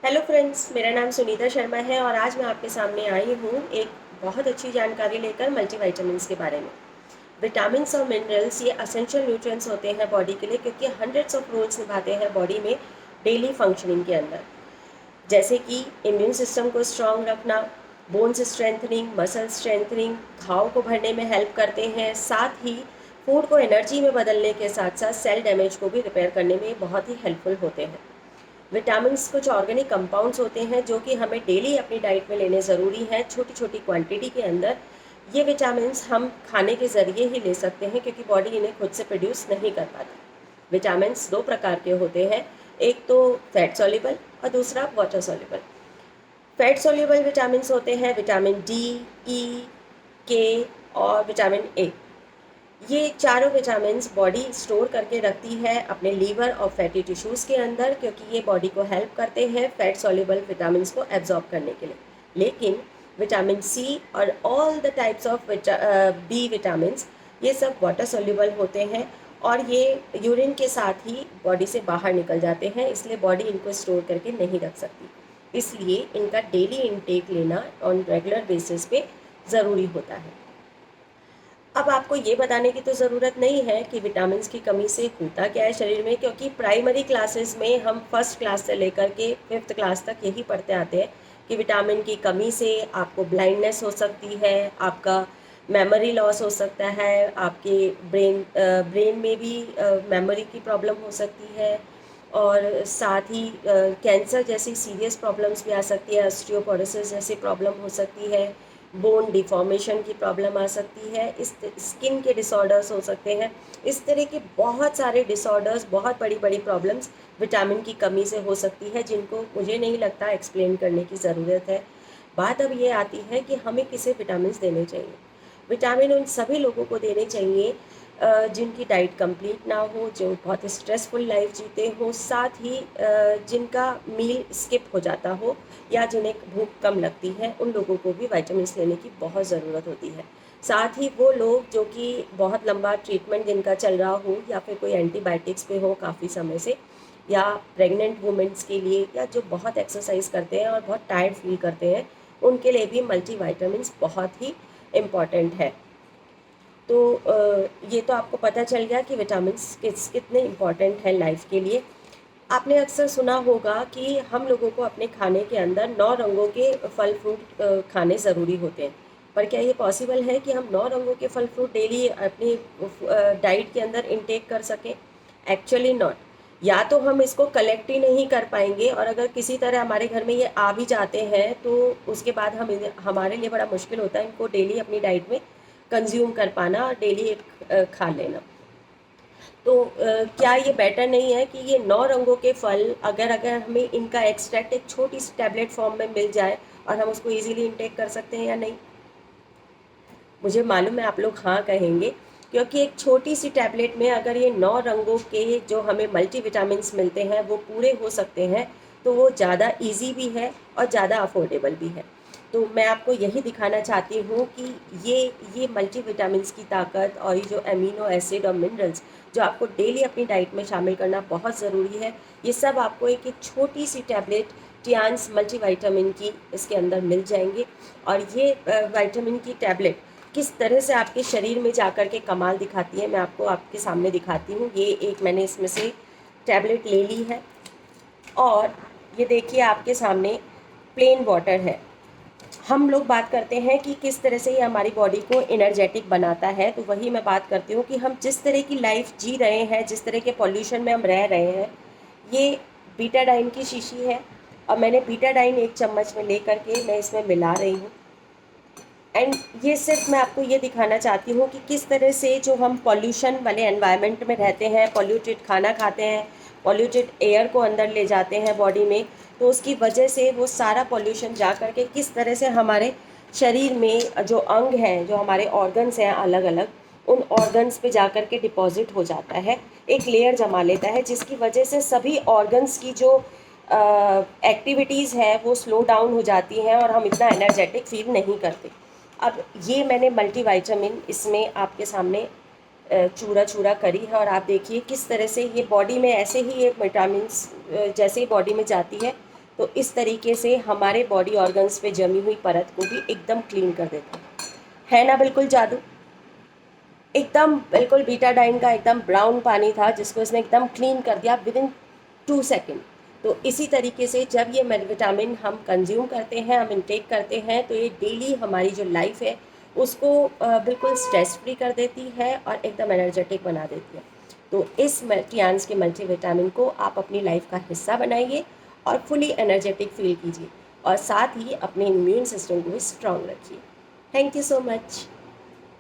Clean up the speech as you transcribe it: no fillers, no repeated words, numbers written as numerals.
Hello friends, मेरा नाम सुनीता शर्मा है और आज मैं आपके सामने आई हूँ एक बहुत अच्छी जानकारी लेकर मल्टीविटामिन्स के बारे में। विटामिन्स और मिनरल्स ये असेंशियल न्यूट्रिएंट्स होते हैं बॉडी के लिए, क्योंकि हंड्रेड्स ऑफ रोल्स निभाते हैं बॉडी में डेली फंक्शनिंग के अंदर। जैसे कि इम्यून सिस्टम को स्ट्रांग रखना, बोन्स स्ट्रेंथनिंग, मसल स्ट्रेंथनिंग, घाव को भरने में हेल्प करते हैं। साथ ही फूड को एनर्जी में बदलने के साथ साथ सेल डैमेज को भी रिपेयर करने में बहुत ही हेल्पफुल होते हैं। विटामिन्स कुछ ऑर्गेनिक कंपाउंड्स होते हैं जो कि हमें डेली अपनी डाइट में लेने ज़रूरी हैं, छोटी छोटी क्वांटिटी के अंदर। ये विटामिन्स हम खाने के ज़रिए ही ले सकते हैं, क्योंकि बॉडी इन्हें खुद से प्रोड्यूस नहीं कर पाती। विटामिन्स दो प्रकार के होते हैं, एक तो फैट सॉल्युबल और दूसरा water soluble. Fat soluble vitamins होते हैं विटामिन डी, ई, के और विटामिन ए। ये चारों विटामिन्स बॉडी स्टोर करके रखती है अपने लीवर और फैटी टिश्यूज़ के अंदर, क्योंकि ये बॉडी को हेल्प करते हैं फैट सॉल्युबल विटामिन्स को एब्जॉर्ब करने के लिए। लेकिन विटामिन सी और all the types of B vitamins, ये सब वाटर सॉल्युबल होते हैं और ये यूरिन के साथ ही बॉडी से बाहर निकल जाते हैं, इसलिए बॉडी इनको स्टोर करके नहीं रख सकती। इसलिए इनका डेली इनटेक लेना ऑन रेगुलर बेसिस पे ज़रूरी होता है। अब आपको ये बताने की तो ज़रूरत नहीं है कि विटामिन्स की कमी से होता क्या है शरीर में, क्योंकि प्राइमरी क्लासेस में हम फर्स्ट क्लास से लेकर के फिफ्थ क्लास तक यही पढ़ते आते हैं कि विटामिन की कमी से आपको ब्लाइंडनेस हो सकती है, आपका मेमोरी लॉस हो सकता है, आपके ब्रेन में भी मेमोरी की प्रॉब्लम हो सकती है, और साथ ही कैंसर जैसी सीरियस प्रॉब्लम्स भी आ सकती है, ऑस्टियोपोरोसिस जैसी प्रॉब्लम हो सकती है, बोन डिफॉर्मेशन की प्रॉब्लम आ सकती है, इस स्किन के डिसऑर्डर्स हो सकते हैं। इस तरह के बहुत सारे डिसऑर्डर्स, बहुत बड़ी बड़ी प्रॉब्लम्स विटामिन की कमी से हो सकती है, जिनको मुझे नहीं लगता एक्सप्लेन करने की ज़रूरत है। बात अब ये आती है कि हमें किसे विटामिन देने चाहिए। विटामिन उन सभी लोगों को देने चाहिए जिनकी डाइट कंप्लीट ना हो, जो बहुत स्ट्रेसफुल लाइफ जीते हो, साथ ही जिनका मील स्किप हो जाता हो या जिन्हें भूख कम लगती है, उन लोगों को भी विटामिन्स लेने की बहुत ज़रूरत होती है। साथ ही वो लोग जो कि बहुत लंबा ट्रीटमेंट जिनका चल रहा हो या फिर कोई एंटीबायोटिक्स पे हो काफ़ी समय से, या प्रेग्नेंट वुमेंस के लिए, या जो बहुत एक्सरसाइज करते हैं और बहुत टायर्ड फील करते हैं, उनके लिए भी मल्टीविटामिन्स बहुत ही इम्पॉर्टेंट है। तो ये तो आपको पता चल गया कि विटामिन्स कितने इम्पॉर्टेंट हैं लाइफ के लिए। आपने अक्सर सुना होगा कि हम लोगों को अपने खाने के अंदर 9 रंगों के फल फ्रूट खाने ज़रूरी होते हैं। पर क्या ये पॉसिबल है कि हम 9 रंगों के फल फ्रूट डेली अपनी डाइट के अंदर इनटेक कर सकें? Actually not. या तो हम इसको कलेक्ट ही नहीं कर पाएंगे, और अगर किसी तरह हमारे घर में ये आ भी जाते हैं तो उसके बाद हमारे लिए बड़ा मुश्किल होता है इनको डेली अपनी डाइट में कंज्यूम कर पाना और डेली एक खा लेना। तो क्या ये बेटर नहीं है कि ये 9 रंगों के फल, अगर अगर हमें इनका एक्सट्रैक्ट एक छोटी सी टैबलेट फॉर्म में मिल जाए और हम उसको इजीली इंटेक कर सकते हैं या नहीं? मुझे मालूम है आप लोग हाँ कहेंगे, क्योंकि एक छोटी सी टैबलेट में अगर ये 9 रंगों के जो हमें मल्टीविटामिन्स मिलते हैं वो पूरे हो सकते हैं, तो वो ज़्यादा इजी भी है और ज़्यादा अफोर्डेबल भी है। तो मैं आपको यही दिखाना चाहती हूँ कि ये मल्टीविटामिन्स की ताकत और ये जो अमीनो एसिड और मिनरल्स जो आपको डेली अपनी डाइट में शामिल करना बहुत ज़रूरी है, ये सब आपको एक एक छोटी सी टैबलेट टियान्स मल्टीविटामिन की इसके अंदर मिल जाएंगे। और ये विटामिन की टैबलेट किस तरह से आपके शरीर में जाकर के कमाल दिखाती है, मैं आपको आपके सामने दिखाती हूँ। ये एक मैंने इसमें से टैबलेट ले ली है और ये देखिए आपके सामने प्लेन वाटर है। हम लोग बात करते हैं कि किस तरह से ये हमारी बॉडी को एनर्जेटिक बनाता है, तो वही मैं बात करती हूँ कि हम जिस तरह की लाइफ जी रहे हैं, जिस तरह के पॉल्यूशन में हम रह रहे हैं, ये बीटाडाइन की शीशी है और मैंने बीटाडाइन 1 चम्मच में ले करके मैं इसमें मिला रही हूँ। एंड ये सिर्फ मैं आपको ये दिखाना चाहती हूँ कि किस तरह से जो हम पॉल्यूशन वाले एनवायरनमेंट में रहते हैं, पॉल्यूटेड खाना खाते हैं, पॉल्यूटेड एयर को अंदर ले जाते हैं बॉडी में, तो उसकी वजह से वो सारा पॉल्यूशन जा कर के किस तरह से हमारे शरीर में जो अंग हैं, जो हमारे ऑर्गन्स हैं अलग अलग, उन ऑर्गन्स पे जा कर के डिपॉजिट हो जाता है, एक लेयर जमा लेता है, जिसकी वजह से सभी ऑर्गन्स की जो एक्टिविटीज़ है वो स्लो डाउन हो जाती हैं और हम इतना एनर्जेटिक फील नहीं करते। अब ये मैंने मल्टीविटामिन इसमें आपके सामने चूरा चूरा करी है और आप देखिए किस तरह से ये बॉडी में ऐसे ही ये विटामिन्स जैसे ही बॉडी में जाती है तो इस तरीके से हमारे बॉडी ऑर्गन्स पे जमी हुई परत को भी एकदम क्लीन कर देता है ना। बिल्कुल जादू, एकदम बिल्कुल बीटाडाइन का एकदम ब्राउन पानी था जिसको इसने एकदम क्लीन कर दिया विद इन 2 सेकेंड। तो इसी तरीके से जब ये विटामिन हम कंज्यूम करते हैं, हम इनटेक करते हैं, तो ये डेली हमारी जो लाइफ है उसको बिल्कुल स्ट्रेस फ्री कर देती है और एकदम एनर्जेटिक बना देती है। तो इस मल्टीआंस के मल्टीविटामिन को आप अपनी लाइफ का हिस्सा बनाइए और फुली एनर्जेटिक फील कीजिए और साथ ही अपने इम्यून सिस्टम को भी स्ट्रॉन्ग रखिए। Thank you so much.